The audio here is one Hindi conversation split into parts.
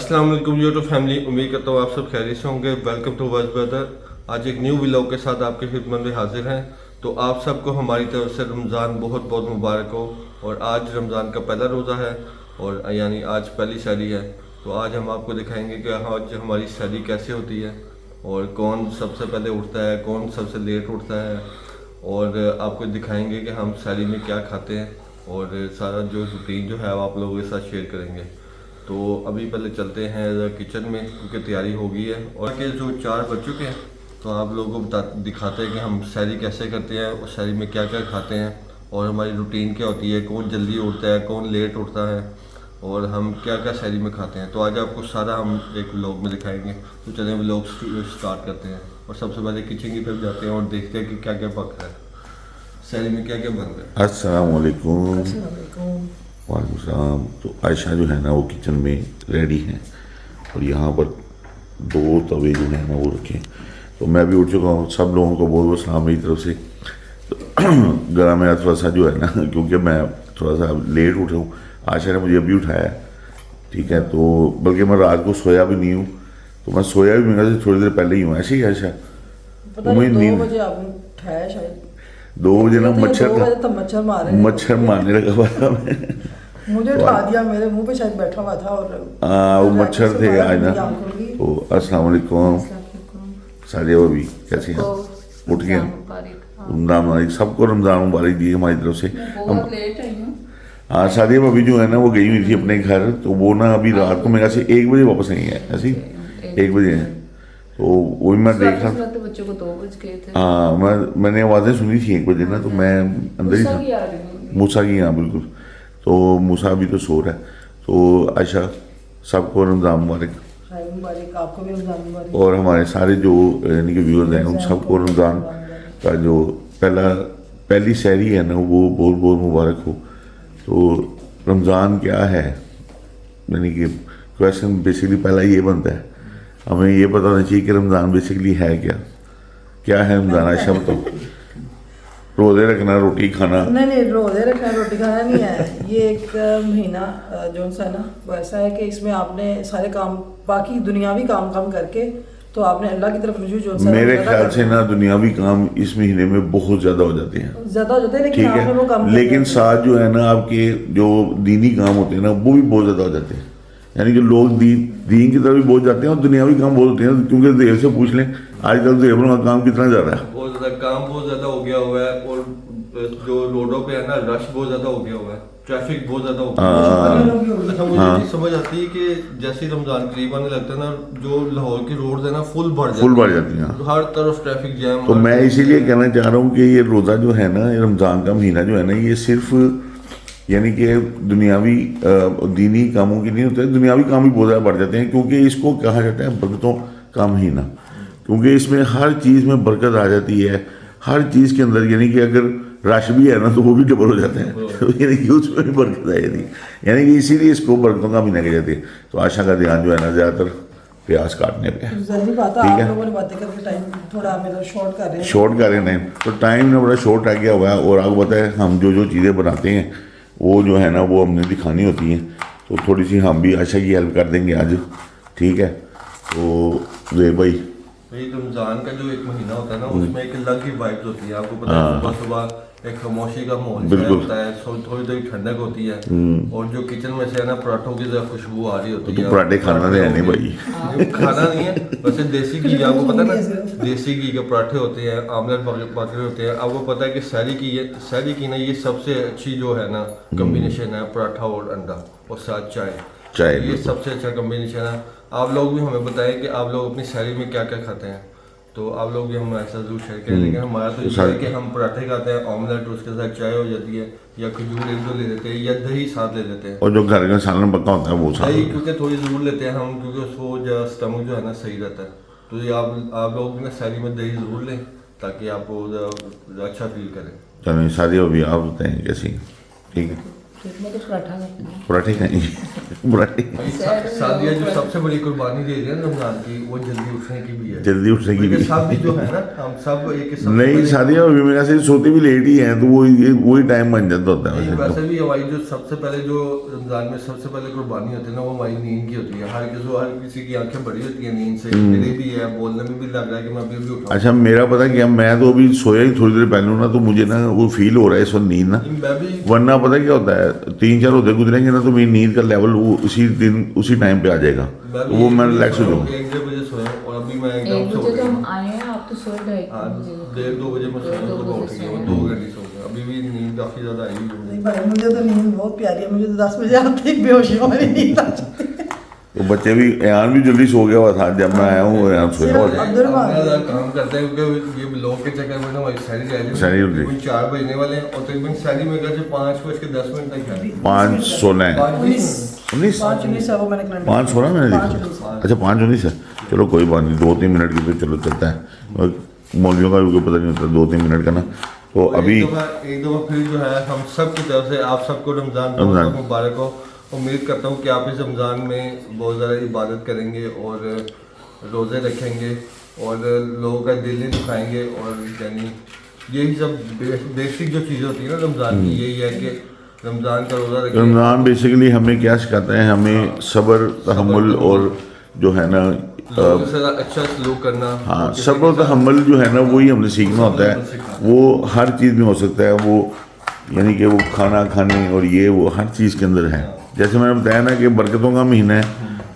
अस्सलाम वालेकुम यूट्यूब फैमिली, उम्मीद करता हूँ आप सब खैरियत से होंगे। वेलकम टू वाज ब्रदर। आज एक न्यू व्लॉग के साथ आपकी खिदमत में हाजिर हैं। तो आप सबको हमारी तरफ से रमज़ान बहुत बहुत मुबारक हो। और आज रमज़ान का पहला रोज़ा है और यानी आज पहली सहरी है। तो आज हम आपको दिखाएंगे कि आज हमारी सहरी कैसे होती है और कौन सबसे पहले उठता है, कौन सबसे लेट उठता है, और आपको दिखाएंगे कि हम सहरी में क्या खाते हैं और सारा जो रूटीन जो है वो आप लोगों के साथ शेयर करेंगे। तो अभी पहले चलते हैं किचन में क्योंकि तैयारी हो गई है और के जो 4 बज चुके हैं। तो आप लोगों को दिखाते हैं कि हम सहरी कैसे करते हैं और सहरी में क्या क्या खाते हैं और हमारी रूटीन क्या होती है, कौन जल्दी उठता है, कौन लेट उठता है और हम क्या क्या सहरी में खाते हैं। तो आज आपको सारा हम एक व्लॉग में दिखाएंगे। तो चलें व्लॉग स्टार्ट करते हैं और सबसे पहले किचन की तरफ जाते हैं और देखते हैं कि क्या क्या पक रहा है, सहरी में क्या क्या बन रहा है। अस्सलाम वालेकुम। वालेकुम सलाम। तो आयशा जो है ना वो किचन में रेडी हैं और यहाँ पर 2 तवे जो है ना वो रखे। तो मैं भी उठ चुका हूँ। सब लोगों को बहुत बहुत सलाम मेरी तरफ से। तो गला मेरा थोड़ा सा जो है ना, क्योंकि मैं थोड़ा सा लेट उठा हूँ। आयशा ने मुझे अभी उठाया, ठीक है। तो बल्कि मैं रात को सोया भी नहीं हूँ। तो मैं सोया भी मेरे से थोड़ी देर पहले ही हूँ। ऐसे ही आयशा पता नहीं 2 बजे आपने उठाया शायद। 2 बजे ना मच्छर मारने लगा हुआ मैं। मुझे उठा दिया, मेरे मुंह पे शायद बैठा हुआ था और वो मच्छर थे आज ना। तो अस्सलाम वालेकुम सारे भी कैसे हैं, उठ गए। रमजान मुबारक सबको, रमजान मुबारक दी हमारी तरफ से। हाँ सादिया भाभी जो है ना वो गई हुई थी अपने घर। तो वो ना अभी रात को मेरे से 1 बजे वापस आई है, ऐसी 1 बजे है। तो वही मैं देख रहा था। बच्चों को 2 बज गए थे। हाँ मैंने आवाज़ें सुनी थी 1 बजे ना। तो मैं अंदर ही था। मूसा की, हाँ बिल्कुल। तो मूसा भी तो सो रहा है। तो आयशा सबको रमज़ान मुबारक, आपको भी रमजान मुबारक। और हमारे सारे जो यानी कि व्यूअर्स हैं उन सबको रमज़ान का जो पहली सहरी है ना वो बहुत बहुत मुबारक हो। तो रमज़ान क्या है, यानी कि क्वेश्चन बेसिकली पहला ये बनता है, हमें ये पता होना चाहिए कि रमज़ान बेसिकली है क्या है रमज़ान। आयशा बताओ। रोज़े रखना, रोटी खाना? नहीं, रोज़े रखना रोटी खाना नहीं है। ये एक महीना जो सा है ना वो ऐसा है कि इसमें आपने सारे काम, बाकी दुनियावी काम करके तो आपने अल्लाह की तरफ रुजू जो सा मेरे ख्याल से ना दुनियावी काम इस महीने में बहुत ज़्यादा हो जाते हैं, लेकिन ठीक आपने वो काम है। लेकिन साथ जो है ना आपके जो दीनी काम होते हैं ना वो भी बहुत ज़्यादा हो जाते हैं। यानी कि लोग दीन की तरफ भी बहुत जाते हैं और दुनियावी काम बहुत होते हैं। क्योंकि देर से पूछ लें आजकल देवरों का काम कितना ज़्यादा है, बहुत ज़्यादा काम बहुत ज़्यादा हो गया हुआ है और जो रोडों पे है ना रश बहुत ज़्यादा हो गया हुआ है, ट्रैफिक बहुत ज़्यादा हो गया है। अच्छा मुझे नहीं समझ आती है कि जैसे ही रमज़ान करीब आने लगता है ना, जो लाहौर की रोड है ना फुल बढ़ जाती है, हर तरफ ट्रैफिक जैम। तो मैं इसीलिए कहना चाह रहा हूँ कि ये रोज़ा जो है ना, रमज़ान का महीना जो है ना, ये सिर्फ यानी कि दुनियावी दीनी कामों की नहीं होते, दुनियावी काम भी बहुत ज़्यादा बढ़ जाते हैं। क्योंकि इसको कहा जाता है बरकतों का महीना, क्योंकि इसमें हर चीज़ में बरकत आ जाती है। हर चीज़ के अंदर यानी कि अगर रश भी है ना तो वो भी डबल हो जाता है। तो यानी कि उसमें भी बरकत आ जाती है। यानी कि इसीलिए इसको बरकतों का महीना कह जाती है। तो आशा का ध्यान जो है ना ज़्यादातर प्याज काटने पे, ठीक है। शॉर्ट कर रहे हैं। तो टाइम ना बड़ा शॉर्ट आ गया हुआ है। और आपको पता है हम जो चीज़ें बनाते हैं वो जो है ना वो हमने दिखानी होती हैं। तो थोड़ी सी हम भी आशा की हेल्प कर देंगे आज, ठीक है। तो वे भाई रमज़ान का जो एक महीना होता है ना उसमें एक अलग ही वाइब्स होती है। आपको पता है सुबह सुबह एक खामोशी का माहौल होता है, थोड़ी थोड़ी ठंडक होती है और जो किचन में से है ना पराठों की ज़रा खुशबू आ रही होती है। तो पराठे खाना नहीं भाई, खाना नहीं है वैसे देसी घी, आपको पता है ना देसी घी के पराठे होते हैं, आमलेट बाकी होते हैं। आपको पता है कि सहरी की ना ये सबसे अच्छी जो है ना कम्बिनेशन है, पराठा और अंडा और साथ चाय। ये सबसे अच्छा कम्बिनेशन है। आप लोग भी हमें बताएं कि आप लोग अपनी सहरी में क्या क्या खाते हैं। तो आप लोग भी हम ऐसा जरूर शेयर करें। लेकिन हमारा तो ये है कि हम पराठे खाते हैं, ऑमलेट, उसके साथ चाय हो जाती है, या खजूर 1-2 ले लेते हैं, या दही साथ ले लेते हैं। और जो घर का सालन पक्का होता है वो दही क्योंकि थोड़ी ज़रूर लेते हैं हम, क्योंकि उसको जो स्टमक जो है ना सही रहता है। तो ये आप लोग ना सहरी में दही ज़रूर लें ताकि आपको अच्छा फील करें। चलो शादी हो भी आप बताएं कैसी, ठीक है। ठीक, मैं तो पराठा करती हूँ। पराठे खाएंगे पराठे शादियाँ जो सबसे बड़ी कुर्बानी दे रही है ना रमजान की, वो जल्दी उठने की भी है। जल्दी उठने की क्योंकि भी सब भी जो है ना, हम सब एक सबसे नहीं पहले- शादियाँ अभी मेरे से सोते भी लेट ही हैं, तो वो वही टाइम बन जाता होता है नहीं, वैसे वैसे तो। भी हमारी जो सबसे पहले जो रमजान में सबसे पहले कुर्बानी होती है ना, वो हमारी नींद की होती है। हर किसी की आंखें बड़ी होती है नींद से। मेरी भी है, बोलने में भी लग रहा है कि मैं अभी भी उठा। अच्छा मेरा पता क्या, मैं तो अभी सोया ही थोड़ी देर पहले हूँ ना, तो मुझे ना वो फील हो रहा है इस वक्त नींद ना, मैं भी वरना पता क्या होता है 3-4 होते गुजरेंगे ना तो मेरी नींद का लेवल वो उसी दिन उसी टाइम पे आ जाएगा, तो वो मैं रिलैक्स हो जाऊँगा। 1-1 बजे सोया और अभी मैं एक एकदम सो बजे तो हम गया। आए हैं, आप तो सोए ढाई हाँ, बजे। 1:30-2 बजे मैं सोया, दो तो मैं उठ बजे गया, सोए। 2 घंटे सो गया। अभी भी नींद काफी ज्यादा आई हुई है। नहीं भाई, मुझे तो नींद बहुत प्यारी है, मुझे तो 10 बजे आते ही बेहोशी हमारी नींद आ जाती है। तो बच्चे भी यान भी जल्दी सो गया हुआ था जब मैं आया हूँ, यान सोया हुआ था। अब्दुल अपना रहमान। ज़रा काम करते हैं क्योंकि ये लोग के चक्कर में ना हमारी सारी सारी उठ गई। 4 बजने वाले हैं और तकरीबन सारी में घर से 5:10 तक है। 5:16 है 19 19 5:19 है वो मैंने कैलेंडर 5:16 मैंने देखा। 5:19 अच्छा 5:19 है, चलो कोई बात नहीं, 2-3 मिनट की तो चलो चलता है, और मौलवियों का भी कोई पता नहीं होता 2-3 मिनट का ना। तो और अभी एक दफ़ा फिर जो है हम सब की तरफ से आप सबको रमज़ान रमज़ान। बहुत मुबारक हो। उम्मीद करता हूँ कि आप इस रमज़ान में बहुत ज़्यादा इबादत करेंगे और रोज़े रखेंगे और लोगों का दिल नहीं दुखाएंगे। और यानी यही सब बेसिक जो चीज़ें होती है ना रमज़ान की, यही है कि रमज़ान का रोज़ा रखें। रमज़ान बेसिकली हमें क्या सिखाता है, हमें सब्र तहम्मुल और जो है ना लोगों से अच्छा सलूक करना। हाँ किसी सब्र के साथ- तहम्मुल जो है ना वही हमने सीखना होता है। वो हर चीज़ में हो सकता है, वो यानी कि वो खाना खाने और ये वो हर चीज़ के अंदर है। जैसे मैंने बताया ना कि बरकतों का महीना है,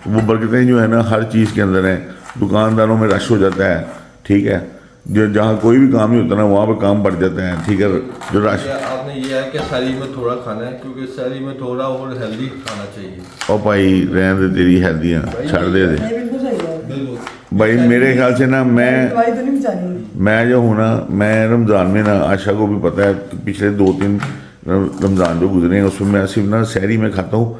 वो बरकतें जो है ना हर चीज़ के अंदर हैं। दुकानदारों में रश हो जाता है, ठीक है, जो जहाँ कोई भी काम नहीं होता ना वहाँ पे काम बढ़ जाता है, ठीक है, जो रश। आपने ये है कि शहरी में थोड़ा खाना है, क्योंकि शहरी में थोड़ा और हेल्दी खाना चाहिए। और भाई रहने दे तेरी हेल्दियाँ छड़ दे दे नहीं बिल्कुल सही है। बिल्कुल भाई। मेरे ख्याल से ना दवाई तो नहीं बचानी। मैं जो हूँ ना, मैं रमज़ान में ना आशा को भी पता है कि पिछले 2-3 रमज़ान जो गुजरे हैं उसमें मैं सिर्फ ना सहरी में खाता हूँ,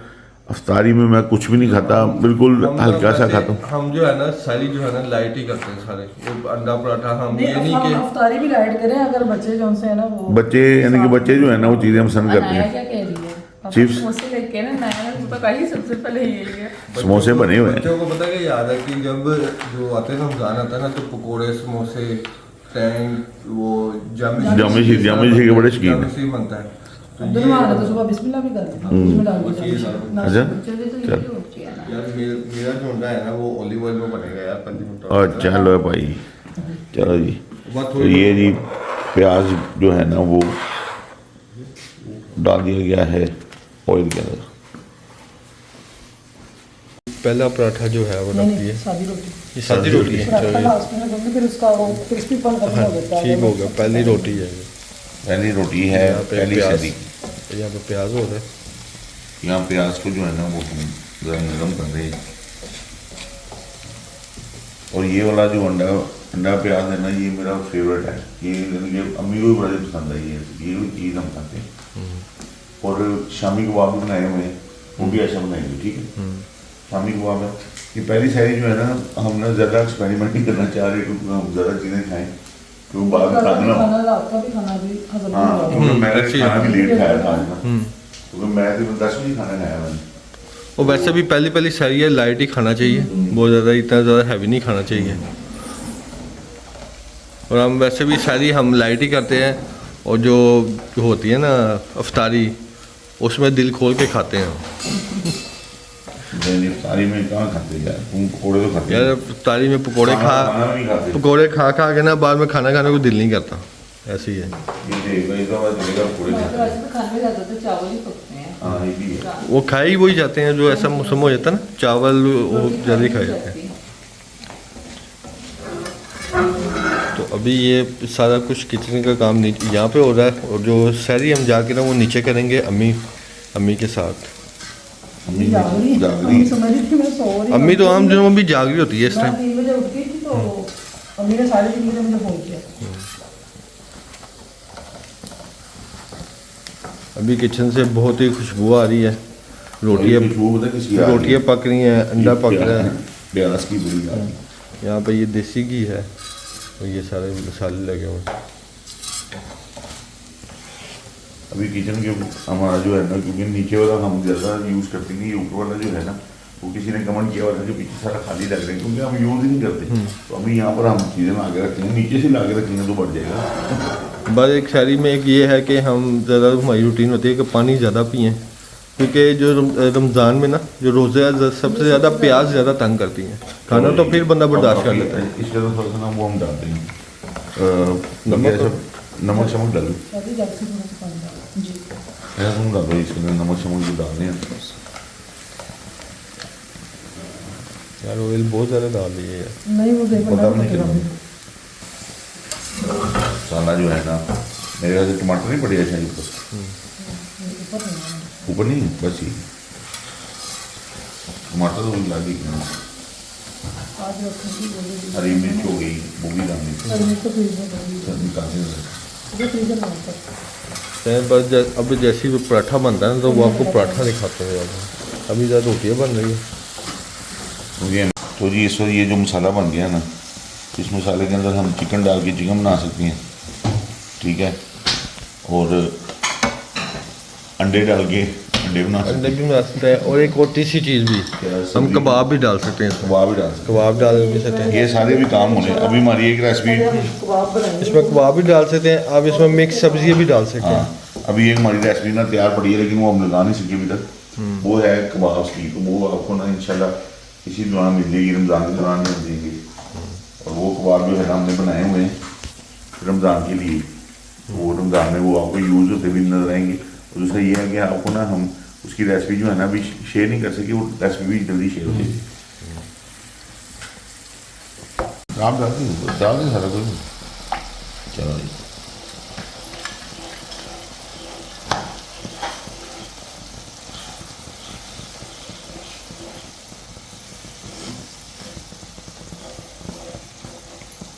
अफ्तारी में मैं कुछ भी नहीं खाता, बिल्कुल हम हल्का सा वैसे- खाता हूँ। हम जो है ना सारी जो है ना लाइट ही करते हैं सारे। वो अंडा पराठा हम ये नहीं नहीं, कि अफ्तारी भी लाइट करें अगर बच्चे जो से है ना वो बच्चे यानी कि बच्चे जो है ना वो चीज़ें हम पसंद करते अनाया हैं। क्या कह रही है? पापा चिप्स। समोसे लेके ना, नया पता ही सबसे पहले यही है। समोसे बने हुए हैं। बच्चों को पता है याद है कि जब जो आते हैं रमजान आता है ना, तो पकोड़े समोसे टैंग वो जामे शीर के बड़े शौकीन हैं। जामे शीर बनता है। तो अब्दुल रहमान तो सुबह बिस्मिल्लाह भी कर देते हैं, उसमें डाल वो के चीज़ अच्छा चलिए तो चल। ये होती है ना। यार मेरा जो अंडा है ना वो ऑलिव ऑयल में बनेगा यार 5 मिनट। और चलो भाई, चलो जी। बात तो थोड़ी- ये जी प्याज जो है ना वो डाल दिया गया है ऑयल के अंदर। पहला पराठा जो है वो रख नहीं दिए। सादी रोटी ये सादी रोटी है। पराठा लास्ट में रखोगे, फिर उसका वो क्रिस्पीपन खत्म हो जाता है। ठीक हो गया, पहली रोटी है ये। पहली रोटी है, यहाँ पे पहली प्याज- सदी। यहाँ पे प्याज हो रहा है। यहाँ प्याज को जो है ना वो हम ज़रा नरम कर रहे हैं। और ये वाला जो अंडा प्याज है ना, ये मेरा फेवरेट है। ये अम्मी को भी बड़ा पसंद है। ये चीज़ हम खाते हैं। और शामी कबाब भी बनाए हुए हैं, वो भी ऐसा बनाएंगे, ठीक है। शामी कबाब है। ये पहली सारी जो है ना, हम ना ज़्यादा एक्सपेरिमेंट नहीं करना चाह रहे क्योंकि हम ज़्यादा चीज़ें खाएं, क्योंकि बाद में खाना ना। खाना रात का भी खाना भी हजम हाँ, नहीं क्योंकि मैंने अच्छी खाना भी लेट खाया था आज ना, हम्म। क्योंकि मैं तो 10 बजे खाना खाया मैंने। और वैसे भी पहली सही है, लाइट ही खाना चाहिए, बहुत ज़्यादा इतना ज़्यादा हैवी नहीं खाना चाहिए। और हम वैसे भी सारी हम लाइट ही करते हैं। और जो होती है ना अफ्तारी, उसमें दिल खोल के खाते हैं हम। मैंने इफ्तारी में कहाँ खाते यार, तुम पकौड़े तो खाते यार हो। अफ्तारी में पकोड़े खाना भी नहीं खाते। पकोड़े खा के ना बाद में खाना खाने को दिल नहीं करता, ऐसे ही है। ये देखो, इधर बाद चलेगा पकौड़े मैं तो खाते हैं। वैसे तो खाने में ज़्यादा तो चावल ही पकते हैं। हाँ ये भी है। वो खाए ही वही जाते हैं जो ऐसा मौसम हो जाता है ना, चावल वो जल्दी खाए जाते हैं। तो अभी ये सारा कुछ किचन का काम नीचे यहाँ पे हो रहा है। और जो सहरी हम जाके ना वो नीचे करेंगे अम्मी के साथ। अम्मी जाग रही जाग अम्मी रही। समझ रही थी मैं सो रही हूँ। अम्मी तो आम दिनों में भी जाग रही होती है इस मैं टाइम। 3 बजे उठ गई थी तो अम्मी ने 3:30 बजे मुझे फोन किया। अभी किचन से बहुत ही खुशबू आ रही है। रोटियाँ खुशबू पता किसकी आ रही है? रोटियाँ पक रही हैं, अंडा पक रहा है। प्याज की बड़ी आ रही है। यहाँ पे ये देसी घी है और ये सारे मसाले लगे हुए हैं। अभी किचन के हमारा जो है ना, क्योंकि नीचे वाला हम ज़्यादा यूज़ करते नहीं, ऊपर वाला जो है ना वो किसी ने कमेंट किया हुआ था कि पीछे सारा खाली लग रहा है, क्योंकि हम यूज़ ही नहीं करते। तो अभी यहाँ पर हम चीज़ें ला के रखते हैं, नीचे से ला के रखेंगे तो बढ़ जाएगा। बस एक शायरी में एक ये है कि हम ज़्यादा हमारी रूटीन होती है कि पानी ज़्यादा पिएँ, क्योंकि जो रमज़ान में ना जो रोज़े सबसे ज़्यादा प्याज ज़्यादा तंग करती हैं। खाना तो फिर बंदा बर्दाश्त कर लेता है। इसके तो थोड़ा सा ना वो हम डालते हैं नमक शमक डालो, अभी जल्दी से थोड़ा सा पानी डालो। जी ऐसा तुम डालो, इसके अंदर नमक शमक जो डालने हैं। यार ऑयल बहुत ज़्यादा डाल दिए यार। नहीं वो देखो पता नहीं चला मसाला जो है ना, मेरे ख्याल से टमाटर नहीं पड़ेगा शायद ऊपर नहीं, बस ये टमाटर तो लगे आज रखेंगे हरी मिर्च हो गई, वो भी डालनी तो फ्रीज में डालिए, निकालने वो फ्रीजर में होता है। बस अब जैसे ही पराठा बनता है ना तो वो आपको पराठा दिखाते हैं। अभी ज़्यादा रोटियाँ बन रही है। तो जी इस वक्त ये जो मसाला बन गया ना, इस मसाले के अंदर हम चिकन डाल के चिकन बना सकते हैं, ठीक है, और अंडे डाल के अंडे बना सकते अंडे भी बना सकते हैं, और एक और तीसरी चीज़ भी हम कबाब भी डाल सकते हैं। हैं, कबाब भी डाल सकते कबाब डाल भी सकते हैं। हैं। ये सारे भी काम होने। अभी हमारी एक रेसिपी, कबाब बनाएंगे इसमें कबाब भी डाल सकते हैं आप, इसमें मिक्स सब्जियाँ भी डाल सकते हैं। हाँ अभी एक हमारी रेसिपी ना तैयार पड़ी है, लेकिन वो हम लगा नहीं सके अभी तक। वो है कबाब की, तो वो आपको ना इंशाल्लाह इसी दौरान मिल जाएगी, रमज़ान के दौरान मिल जाएगी। और वो कबाब जो है ना हमने बनाए हुए हैं रमज़ान के लिए, वो रमज़ान में वो आपको यूज़ होते भी नजर आएंगे। और दूसरा ये है कि आपको ना हम उसकी रेसिपी जो है ना अभी शेयर नहीं कर सके, वो रेसिपी भी जल्दी शेयर हो जाएगी। आप डाल दें सारा कुछ। चलो जी,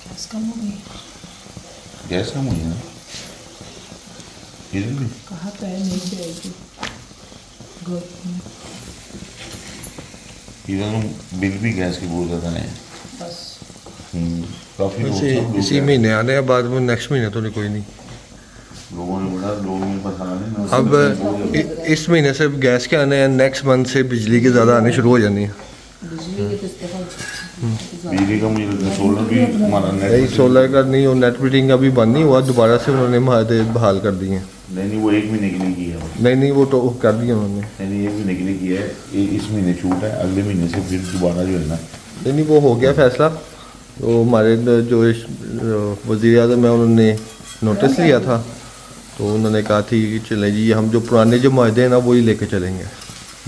गैस कम हो गई, गैस कम हुई है ना इधर भी। कहा तो है नहीं जाएगी इधर तो बिल भी गैस की बहुत ज़्यादा है। बस। काफ़ी इसी महीने आने हैं, बाद में नेक्स्ट महीने तो नहीं कोई नहीं। लोगों ने बड़ा लोग में परेशान है ना। अब इस महीने से गैस के आने हैं, नेक्स्ट मंथ से बिजली के ज़्यादा आने शुरू हो जानी है। बिजली के तो इस्तेमाल बिजली का मुझे लगता है सोलर भी हमारा नहीं नेट सोलर का नहीं, और नेट मीटिंग का भी बंद नहीं हुआ, दोबारा से उन्होंने महादे बहाल कर दिए हैं। नहीं वो 1 महीने के लिए की है। नहीं वो तो कर दिए उन्होंने। नहीं 1 महीने के लिए किया है, इस महीने छूट है, अगले महीने से फिर दोबारा जो है ना। नहीं वो हो गया फैसला। तो हमारे जो वज़ीर आज़म है उन्होंने नोटिस लिया था, तो उन्होंने कहा थी कि चले जी हम जो पुराने जो माहदे हैं ना वही लेके चलेंगे।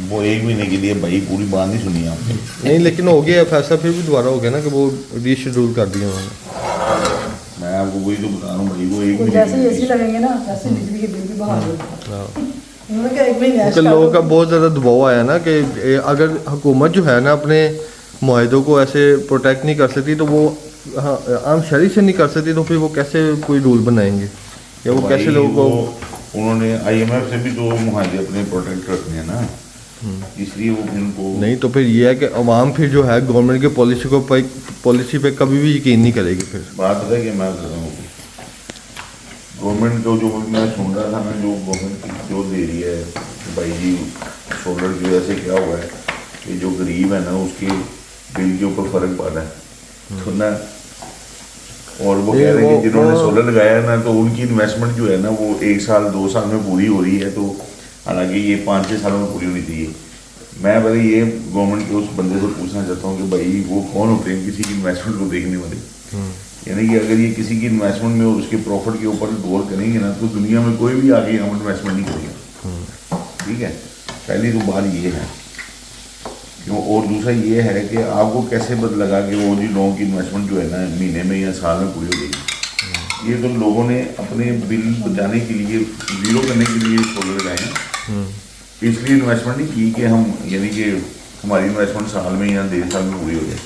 वो 1 महीने के लिए भाई पूरी बात नहीं सुनी आपने। नहीं लेकिन हो गया फैसला, फिर भी दोबारा हो गया ना कि वो रीशेड्यूल कर दिया उन्होंने। मैं आपको वही तो बता रहा हूँ भाई, वो 1 वो महीने जैसे के एसी लिए। लगेंगे ना वैसे बिजली के बिल भी बहाल हो जाएंगे। उन्होंने कहा 1 महीने क्योंकि लोगों का बहुत ज़्यादा दबाव आया ना कि अगर हुकूमत जो है ना अपने माहदों को ऐसे प्रोटेक्ट नहीं कर सकती, तो वो हाँ आम शहरी से नहीं कर सकती, तो फिर वो कैसे कोई रूल बनाएंगे या वो कैसे लोगों को। उन्होंने IMF से भी तो मुहाजे अपने प्रोटेक्ट रखने हैं ना, इसलिए वो फिर उनको नहीं तो फिर ये है कि अवाम फिर जो है गवर्नमेंट के पॉलिसी पे कभी भी यकीन नहीं करेगी। फिर बात पता है कि मैं कर रहा हूँ गवर्नमेंट को, जो मैं सुन रहा था ना, जो गवर्नमेंट जो दे रही है कि भाई जी सोलर की वजह से क्या हुआ है कि जो गरीब है ना उसके बिल के ऊपर फर्क पड़ रहा है तो ना। और वो कह रहे हैं कि जिन्होंने सोलर लगाया है ना तो उनकी इन्वेस्टमेंट जो है ना वो 1 साल 2 साल में पूरी हो रही है, तो हालांकि ये 5-6 सालों में पूरी होनी चाहिए। मैं पहले ये गवर्नमेंट के उस बंदे से पूछना चाहता हूँ कि भाई वो कौन होते हैं किसी की इन्वेस्टमेंट को देखने वाले। यानी कि अगर ये किसी की इन्वेस्टमेंट में और उसके प्रॉफिट के ऊपर गौर करेंगे ना तो दुनिया में कोई भी आगे हम इन्वेस्टमेंट नहीं करेगा। ठीक है, पहली तो बात ये है क्यों। और दूसरा ये है कि आपको कैसे बदल लगा कि वो जी लोगों की इन्वेस्टमेंट जो है ना महीने में या साल में पूरी हो जाएगी। ये तो लोगों ने अपने बिल बचाने के लिए, जीरो करने के लिए सोलर लगाए हैं, इसलिए इन्वेस्टमेंट नहीं की कि हम यानी कि हमारी इन्वेस्टमेंट साल में या 1.5 साल में पूरी हो जाए।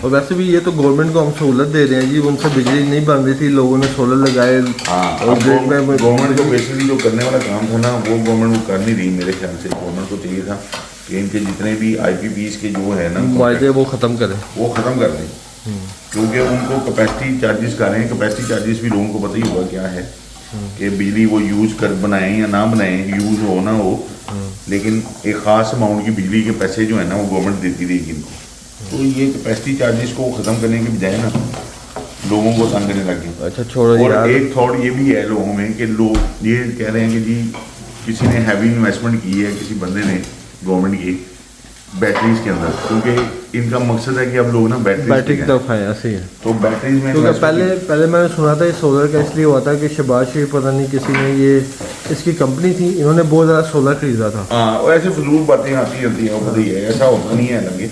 और वैसे भी ये तो गवर्नमेंट को हम सहूलत दे रहे हैं जी, उनसे बिजली नहीं बन रही थी, लोगों ने सोलर लगाए। हाँ, और गवर्नमेंट को बेसिकली जो करने वाला काम था ना वो गवर्नमेंट को कर नहीं रही। मेरे ख्याल से गवर्नमेंट को चाहिए था कि इनके जितने भी IPPs के जो है ना वायदे वो ख़त्म करें, वो ख़त्म कर दें, क्योंकि उनको कैपेसिटी चार्जेस कर रहे हैं। कैपेसिटी चार्जेस भी लोगों को पता ही होगा क्या है। कि बिजली वो यूज कर बनाए या ना बनाए, यूज हो ना हो, लेकिन एक ख़ास अमाउंट की बिजली के पैसे जो है ना वो गवर्नमेंट देती रहेगी इनको। तो ये कैपेसिटी चार्जेस को ख़त्म करने के बजाय ना लोगों को तंग करने लगे। अच्छा छोड़ो और यार। एक थॉट ये भी है लोगों में कि लोग ये कह रहे हैं कि जी किसी ने हैवी इन्वेस्टमेंट की है, किसी बंदे ने गवर्नमेंट की बैटरीज के अंदर, क्योंकि इनका मकसद है कि अब लोग ना बैटरी की तरफ है, ऐसे ही है। तो बैटरीज में क्योंकि investment पहले मैंने सुना था ये सोलर का इसलिए हुआ था कि शहबाज शरीफ पता नहीं किसी ने, ये इसकी कंपनी थी, इन्होंने बहुत ज़्यादा सोलर खरीदा था। हाँ, और ऐसे फजूल बातें आती रहती हैं, वो पता ही है, ऐसा होता नहीं है लगे,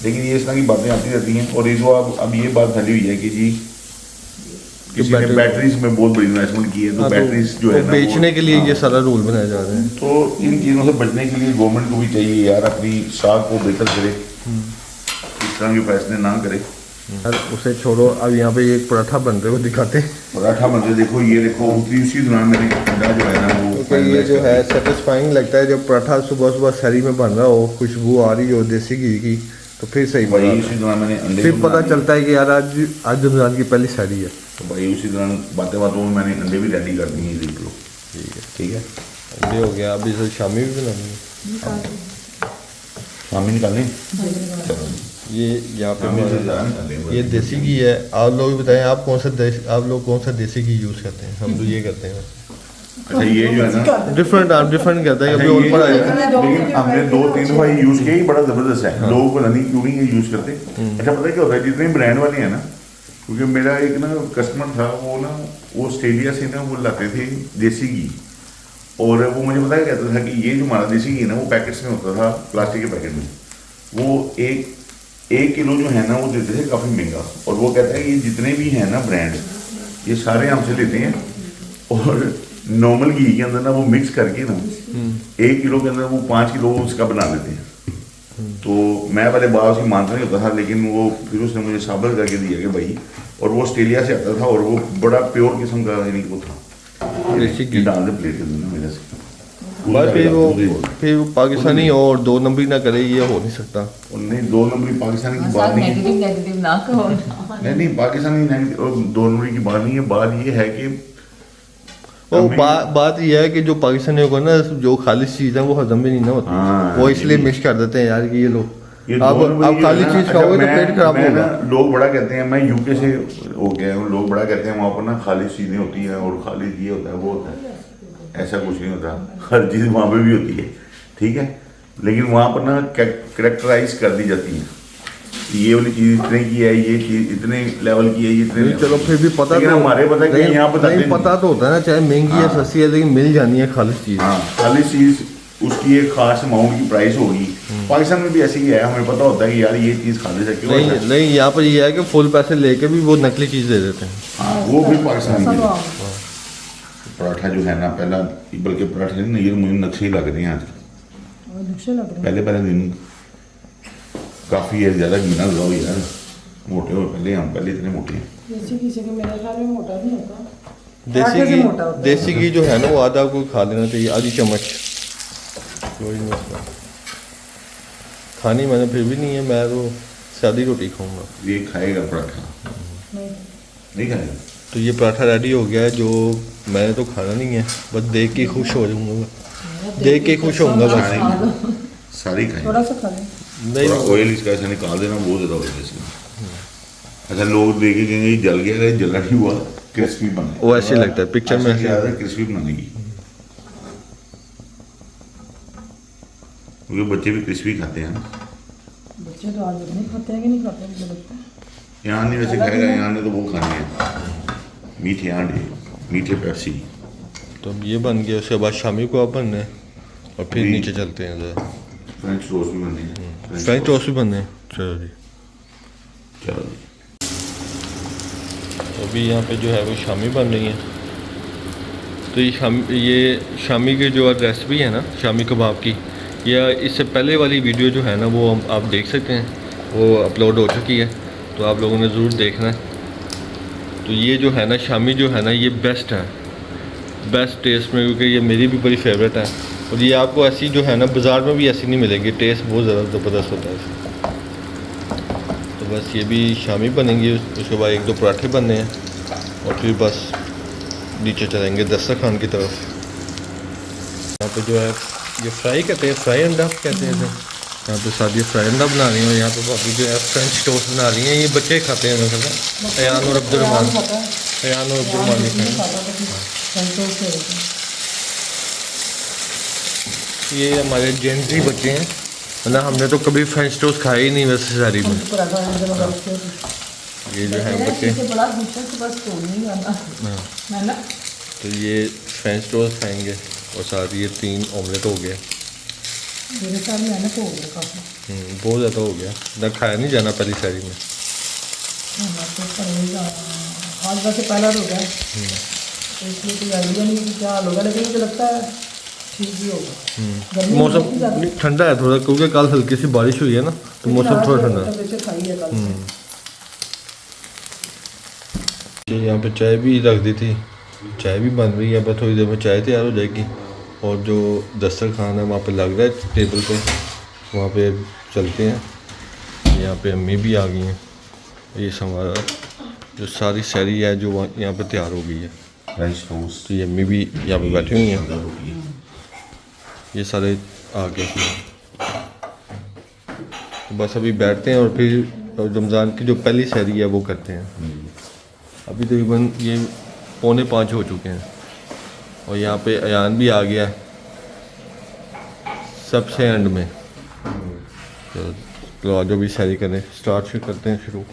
लेकिन ये इस तरह की बातें आती रहती हैं। और ये जो अब ये बात फैली हुई है कि जी किसी ने बैटरीज में बहुत बड़ी इन्वेस्टमेंट की है, तो बैटरीज जो है ना बेचने वो- के लिए हाँ, ये सारा रूल बनाए जा रहे हैं। तो इन चीज़ों से बचने के लिए गवर्नमेंट को भी चाहिए यार अपनी साख को बेहतर करे, इस तरह के फैसले ना करे। यार उसे छोड़ो, अब यहाँ पे एक पराठा बनते हुए दिखाते हैं। पराठा मतलब देखो, ये देखो उसी दौरान मैंने अंडा जो है ना वो क्योंकि ये जो है सेटिस्फाइंग लगता है जब पराठा सुबह सुबह शहरी में बन रहा हो, खुशबू आ रही हो देसी घी की, तो फिर सही भाई बना। उसी दौरान मैंने अंडे फिर भी पता बना चलता है कि यार आज रमज़ान की पहली शहरी है। तो भाई उसी दौरान बातें बातों में मैंने अंडे भी रेडी कर दिए, देख लो। ठीक है, ये हो गया, अभी से शामी भी बनानी है। शामी निकालें। चलो ये यहाँ पे शामी से हमारा- ज़्यादा निकालें। ये देसी घी है। आप लोग बताएं आप लोग कौन सा देसी घी यूज़ करते हैं? हम तो ये करते हैं। अच्छा ये जो है ना, डिफरेंट कहता है, अच्छा, कभी और ये पर जो आएगा। है ना, लेकिन हमने 2-3 दफा ये यूज किया, ये बड़ा जबरदस्त है। लोग पता नहीं क्यों नहीं ये यूज करते। अच्छा पता है क्या होता है, जितने ब्रांड वाले हैं ना, क्योंकि मेरा एक ना कस्टमर था, वो ऑस्ट्रेलिया से ना वो लाते थे देसी घी, और वो मुझे पता है कहता था कि ये जो हमारा देसी घी ना वो पैकेट्स में होता था, प्लास्टिक के पैकेट में, वो एक किलो जो है ना वो देते थे काफ़ी महंगा। और वो कहता है कि ये जितने भी हैं ना ब्रांड, ये सारे हमसे लेते हैं, और नॉर्मल घी के अंदर ना वो मिक्स करके ना 1 किलो के अंदर वो 5 किलो उसका बना लेते हैं। तो मैं पहले बात उसकी मानता नहीं होता था, लेकिन वो फिर उसने मुझे साबित करके दिया कि भाई, और वो ऑस्ट्रेलिया से आता था, और वो बड़ा प्योर किस्म का यानी वो था देसी घी। डाल दे प्लेट के अंदर ना मेरे से। बस फिर वो पाकिस्तानी हो और 2 नंबरी ना करे, ये हो नहीं सकता। और नहीं 2 नंबरी पाकिस्तानी की बात नहीं है, नेगेटिव ना कहो। नहीं पाकिस्तानी नेगेटिव और 2 नंबरी की बात नहीं है। बात ये है कि वो हमें- बात यह है कि जो पाकिस्तानियों को ना जो खालिश चीज़ है वो हजम भी नहीं ना होती। हाँ, वो इसलिए ये- मिक्स कर देते हैं यार कि ये लो, ये आप 2 नंबरी आप खाली है ना, चीज़ अच्छा, खाओगे तो मैं- पेट खराब मैं होगा। ना, लोग बड़ा कहते हैं, मैं यूके से हो गया हूँ, लोग बड़ा कहते हैं वहाँ पर ना खाली चीज़ें होती हैं और खाली ये होता है वो होता है, ऐसा कुछ नहीं होता। हर चीज़ वहाँ पे भी होती है, ठीक है, लेकिन वहाँ पर ना करेक्टराइज कर दी जाती है, ये वाली चीज़ इतने की है, ये चीज़ इतने लेवल की है, ये इतने नहीं, level चलो की है। फिर भी पता लेकिन तो हमारे पता है कि लेकिन- यहाँ बताते नहीं, नहीं। पता तो होता है ना, चाहे महंगी है हाँ। सस्ती है, लेकिन मिल जानी है खालिश चीज़। हाँ, खाली चीज़ उसकी एक खास अमाउंट की प्राइस होगी। पाकिस्तान में भी ऐसे ही है, हमें पता होता है कि यार ये चीज़ खाली है क्यों नहीं नहीं, यहाँ पर ये है कि फुल पैसे लेके भी वो नकली चीज़ दे देते हैं। हाँ, वो भी पाकिस्तान ऐसा में तो है। आप पराठा जो है ना, पहला बल्कि पराठे नहीं, ये मुझे नक्शे ही लग रहे हैं आज। अच्छे लग रहे हैं। पहले दिन काफ़ी है, ज़्यादा गिना लगाओ यार, मोटे हो पहले, हम पहले इतने मोटे हैं। देसी घी से मेरे ख्याल में मोटा नहीं होता, पराठे से मोटा होता है। देसी घी जो है ना वो आधा आपको खा लेना चाहिए, आधी चम्मच। कोई नहीं मसला। खानी मैंने फिर भी नहीं है, मैं तो सादी रोटी खाऊंगा। ये खाएगा पराठा, नहीं नहीं खाएगा? तो ये पराठा रेडी हो गया है, जो मैंने तो खाना नहीं है, बस देख के खुश हो जाऊंगा, देख के खुश होऊंगा बस। सारी खाएंगे। थोड़ा सा खा लें। नहीं ऑयल इसका ऐसा निकाल देना, बहुत ज़्यादा ऑयल इसमें। अच्छा, लोग देखे कहेंगे ये जल गया, ये जला नहीं हुआ, क्रिस्पी बना। वो ऐसे लगता है, पिक्चर में ऐसे ज़्यादा क्रिस्पी बनाने की, क्योंकि बच्चे भी क्रिस्पी खाते हैं ना। बच्चे तो आज नहीं खाते हैं कि नहीं खाते हैं, मुझे लगता है। यहाँ नहीं वैसे खाएगा, यहाँ ने तो वो खाने हैं मीठे आंडे, मीठे पेप्सी। तो अब ये बन गया, उसके बाद शामी को आप बनने हैं, और फिर जी। नीचे चलते हैं जरा। फ्रेंच टोस्ट भी बनते हैं। फ्रेंच टोस्ट भी बनने हैं। चलो जी, चलो जी। तो अभी यहाँ पे जो है वो शामी बन रही है। तो ये शामी की जो रेसिपी है ना, शामी कबाब की, या इससे पहले वाली वीडियो जो है ना वो आप देख सकते हैं, वो अपलोड हो चुकी है, तो आप लोगों ने ज़रूर देखना है। तो ये जो है ना शामी जो है ना, ये बेस्ट है, बेस्ट टेस्ट में, क्योंकि ये मेरी भी बड़ी फेवरेट है। और ये आपको ऐसी जो है ना बाज़ार में भी ऐसी नहीं मिलेगी, टेस्ट बहुत ज़्यादा ज़बरदस्त होता है इसका। तो बस ये भी शामी बनेंगी, उसके बाद 1-2 पराठे बनने हैं, और फिर बस नीचे चलेंगे दस्तरखान की तरफ। यहाँ पे जो है ये फ्राई कहते हैं, फ्राई अंडा कहते हैं इसे। यहाँ पे सादिया फ्राई अंडा बना रही है और यहाँ पे भाभी जो है फ्रेंच टोस्ट बना रही हैं। ये बच्चे खाते हैं मेरे ख्याल, अयान और अब्दुलरहमान, अयान और अब्दुलरहमान नहीं खाएंगे। ये हमारे जेंट्री बच्चे हैं, मतलब हमने तो कभी फ्रेंच टोस्ट खाया ही नहीं वैसे सारी में। ये जो है बच्चे, तो ये फ्रेंच टोस्ट खाएंगे और साथ ये 3 ऑमलेट हो गया। बहुत ज़्यादा हो गया ना, खाया नहीं जाना पहली शहरी में। आज वैसे पहला रोजा है तो इसलिए कोई आइडिया नहीं कि क्या होगा, लेकिन मुझे लगता है ठीक ही होगा। गर्मी मौसम नहीं ज़्यादा। ठंडा है थोड़ा, क्योंकि कल हल्की सी बारिश हुई है ना, तो मौसम थोड़ा ठंडा है। टेम्परेचर खाई है कल से। ये यहाँ पे चाय भी रख दी थी, चाय भी बन रही है, बस थोड़ी देर में चाय तैयार हो जाएगी। और जो दस्तरखान है वहाँ पे लग रहा है टेबल पे, वहाँ पे चलते हैं। यहाँ पे अम्मी भी आ गई हैं। ये हमारा जो सारी शहरी है जो यहाँ पे तैयार हो गई है। राइस टोस्ट तो ये अम्मी भी यहाँ पे बैठी हुई हैं, ये सारे आ गए। तो बस अभी बैठते हैं और फिर रमज़ान की जो पहली शहरी है वो करते हैं। अभी तकरीबन ये 4:45 हो चुके हैं और यहाँ पे अयान भी आ गया है सबसे एंड में। तो आज जो भी शहरी करें, स्टार्ट फिर करते हैं शुरू।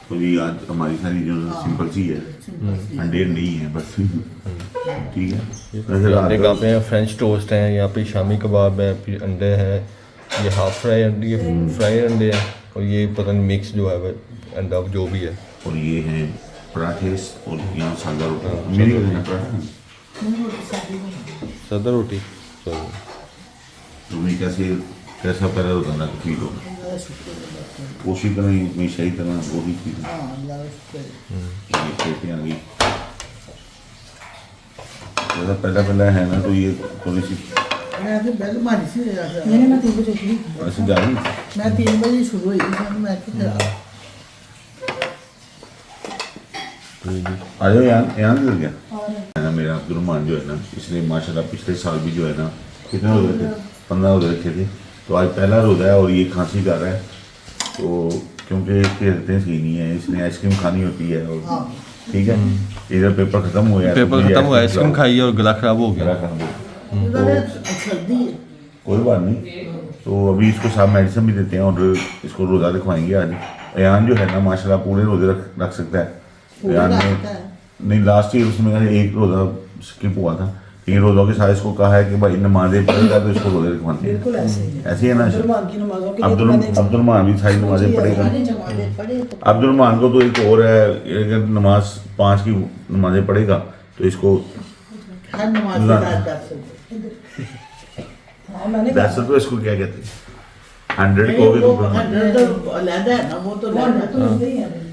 तो ये आज हमारी सारी जो सिंपल सी है, अंडे नहीं है बस, ठीक है। वैसे रात अंडे को- कहाँ पे हैं, फ्रेंच टोस्ट हैं, यहाँ पे शामी कबाब है, फिर अंडे हैं, ये हाफ फ्राई अंडे, ये फ्राई अंडे हैं, और ये पता नहीं मिक्स जो है वो अंडा जो भी है। और ये हैं पराठे और यहाँ सादा रोटी मेरी पराठा। सादा रोटी चलो। तुम्हें कैसा पैदा होता ना फील हो, उसी तरह ही मैं सही तरह वही चीज़ आ गई। जैसा पहला है ना, तो ये थोड़ी सी मैं 3 बजे उठी। ऐसे जा रही। मैं 3 बजे शुरू हुई थी, मैं आ जाओ यहाँ निकल गया है ना मेरा अब्दुलरहमान जो है ना, इसलिए माशाल्लाह पिछले साल भी जो है ना कितने रोजे थे, 15 रोजे रखे थे। तो आज पहला रोजा है और ये खांसी कर रहा है, तो क्योंकि इसकी हरकतें सही नहीं है, इसने आइसक्रीम खानी होती है और ठीक है। इधर पेपर खत्म हो गया, पेपर खत्म हुआ, आइसक्रीम खाई और गला खराब हो गया। गला खत्म हो गया। कोई बात नहीं, तो अभी इसको साहब मेडिसिन भी देते हैं और इसको रोज़ा रखवाएंगे आज। अयान जो है ना माशाल्लाह पूरे रोजे रख सकता है। अयान ने नहीं, लास्ट ईयर उसमें एक रोज़ा स्किप हुआ था, 3 रोज़ों के साथ इसको कहा है कि भाई नमाजें पढ़ेगा तो इसको रोज़े रखवाते हैं। बिल्कुल ऐसे ही है। ऐसे ही है ना। अब्दुलरहमान की नमाजों के लिए तो मैंने अब्दुलरहमान भी सारी नमाजें पढ़ेगा। अब्दुलरहमान को तो एक और है, अगर नमाज 5 की नमाजें पढ़ेगा तो इसको हाँ, मैंने कहा दस तो इसको क्या कहते हैं, 100 को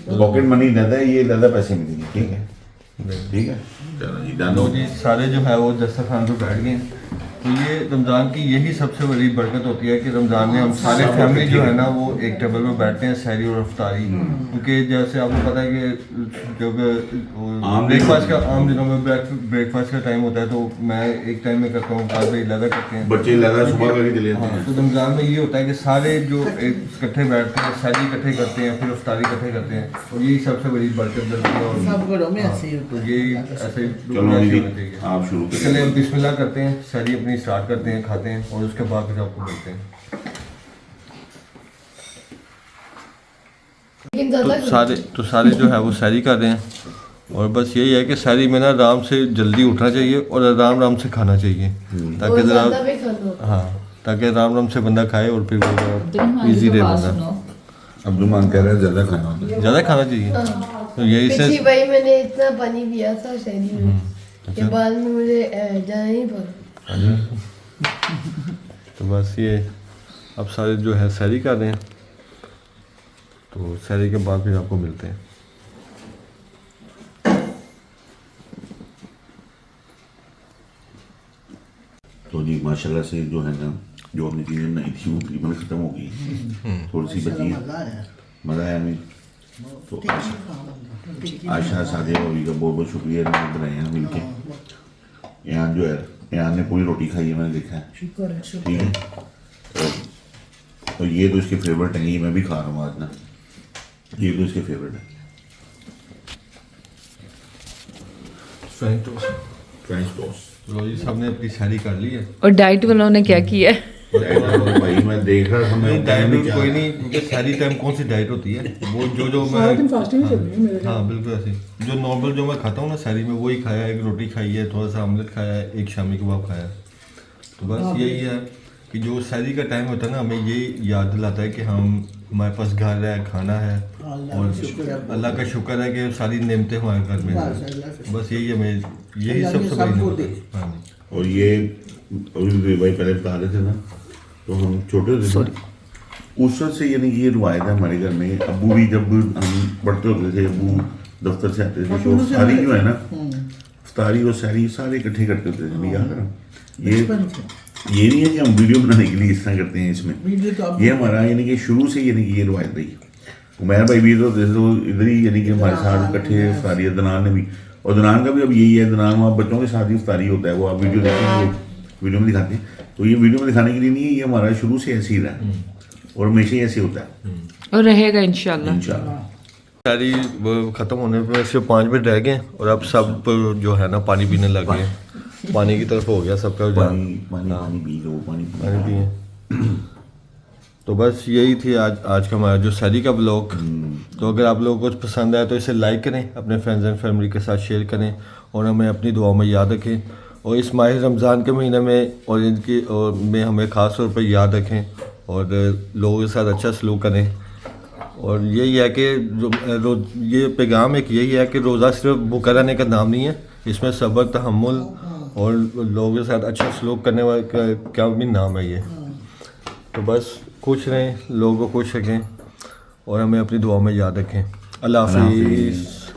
तो पॉकेट मनी देता है, ये ज़्यादा पैसे मिलेंगे। ठीक है, ठीक है, चलो जी डन लो हो जी, सारे जो है वो दस्तरखान पे बैठ गए हैं। तो ये रमज़ान की यही सबसे बड़ी बरकत होती है कि रमज़ान में हम सारे फैमिली जो है ना वो एक टेबल पे बैठते हैं, सहरी और अफ्तारी। क्योंकि जैसे आपको पता है कि जब ब्रेकफास्ट का आम दिनों में ब्रेकफास्ट का टाइम होता है तो मैं एक टाइम में करता हूँ, बाद में इलादा करते हैं। बच्चे लगा सुबह करके चले जाते हाँ, हैं। तो रमज़ान में ये होता है कि सारे जो एक इकट्ठे बैठते हैं, सहरी इकट्ठे करते हैं, फिर अफ्तारी इकट्ठे करते हैं, और यही सबसे बड़ी बरकत जल्दी है। और तो ये ऐसे ही चलो ऐसे दीदी, होना चाहिए। आप शुरू करें। चलिए हम बिस्मिल्लाह करते हैं, सहरी अपनी स्टार्ट करते हैं, खाते हैं और उसके बाद फिर आपको मिलते हैं। तो सारे जो है वो सहरी कर रहे हैं और बस यही है कि सहरी में ना आराम से जल्दी उठना चाहिए और आराम से खाना चाहिए, ताकि ज़रा हाँ ताकि आराम से बंदा खाए और फिर वो इजी रहे बंदा। अब्दुलरहमान कह रहे हैं ज़्यादा खाना होता है। ज़्यादा खाना चाहिए, तो यही पिछली से बारी मैंने इतना पानी पिया था शहरी में के बाद में मुझे जाना ही पड़ा। तो बस ये अब सारे जो है सहरी कर रहे हैं, तो सहरी के बाद फिर आपको मिलते हैं। तो जी माशाल्लाह से जो है ना, जो हमने चीज़ें बनाई थी वो तकरीबन ख़त्म हो गई, थोड़ी सी बची है। मज़ा आया नहीं, तो आशा सादिया भाभी का बहुत बहुत शुक्रिया, इन्होंने बनाए हैं मिलके। यहाँ जो है, यहाँ ने पूरी रोटी खाई है, मैंने देखा है। शुक्र है, शुक्र ठीक है, और ये तो इसके फेवरेट हैं, ये मैं भी खा रहा हूँ आज ना, ये तो इसके फेवरेट है। French toast. French toast. रोजी साहब ने अपनी शादी कर ली है। और डाइट वालों ने क्या किया है? भाई मैं देख रहा था, मैं डाइट में क्या कोई नहीं, क्योंकि सारी टाइम कौन सी डाइट होती है, वो जो सारा दिन मैं फास्टिंग चल रही है मेरे। हाँ बिल्कुल ऐसे जो नॉर्मल जो मैं खाता हूँ ना सारी में, वही खाया है, एक रोटी खाई है, थोड़ा सा ऑमलेट खाया है, एक शामी कबाब खाया है। तो बस यही है कि जो शादी का टाइम होता है ना, हमें ये याद दिलाता है कि हमारे पास घर है, खाना है, और अल्लाह का शुक्र है कि सारी नेमतें हमारे घर में हैं। बस यही हमें, यही सबसे बड़ी नेमत है। हाँ जी। और ये अभी भाई पहले बता रहे थे ना, तो हम छोटे होते थे ना, उस वक्त से यानी कि ये रिवायत है हमारे घर में। अबू भी जब हम पढ़ते होते थे, अबू दफ्तर से आते थे, तो इफ्तारी जो है ना, इफ्तारी और सहरी सारे इकट्ठे करते होते थे। नहीं याद है, ये नहीं है कि हम वीडियो बनाने के लिए इस तरह करते हैं इसमें, ये हमारा यानी कि शुरू से यानी कि ये रिवायत रही। उमैर भाई भी तो इधर ही यानी कि हमारे साथ इकट्ठे इफ्तारी है, दनान ने भी, और दनान का भी अब यही है, दनान वहाँ बच्चों के साथ ही इफ्तारी होता है, वो आप वीडियो देखेंगे, वीडियो में दिखाते हैं। तो ये वीडियो में दिखाने के लिए नहीं है, ये हमारा शुरू से ऐसे ही रहा है और हमेशा ही ऐसे होता है और रहेगा इंशाल्लाह। इंशाल्लाह। सारी वो ख़त्म होने पर सिर्फ 5 मिनट रह गए और अब सब जो है ना पानी पीने लग गए। पानी की तरफ हो गया सबका रुझान। पानी पी लो, पानी पानी पिए। तो बस यही थी आज का हमारा जो शादी का ब्लॉग। तो अगर आप लोगों को कुछ पसंद आया तो इसे लाइक करें, अपने फ्रेंड्स एंड फैमिली के साथ शेयर करें, और हमें अपनी दुआओं में याद रखें। और इस माह रमज़ान के महीने में और इनकी और में हमें ख़ास तौर पर याद रखें और लोगों के साथ अच्छा सलूक करें। और यही है कि ये पैगाम एक यही है कि रोज़ा सिर्फ भूखा रहने का नाम नहीं है, इसमें सब्र, तहम्मुल और लोगों के साथ अच्छा सलूक करने वाले का भी नाम है ये। तो बस खुश रहें, लोगों को खुश रखें और हमें अपनी दुआ में याद रखें। अल्लाह हाफिज़।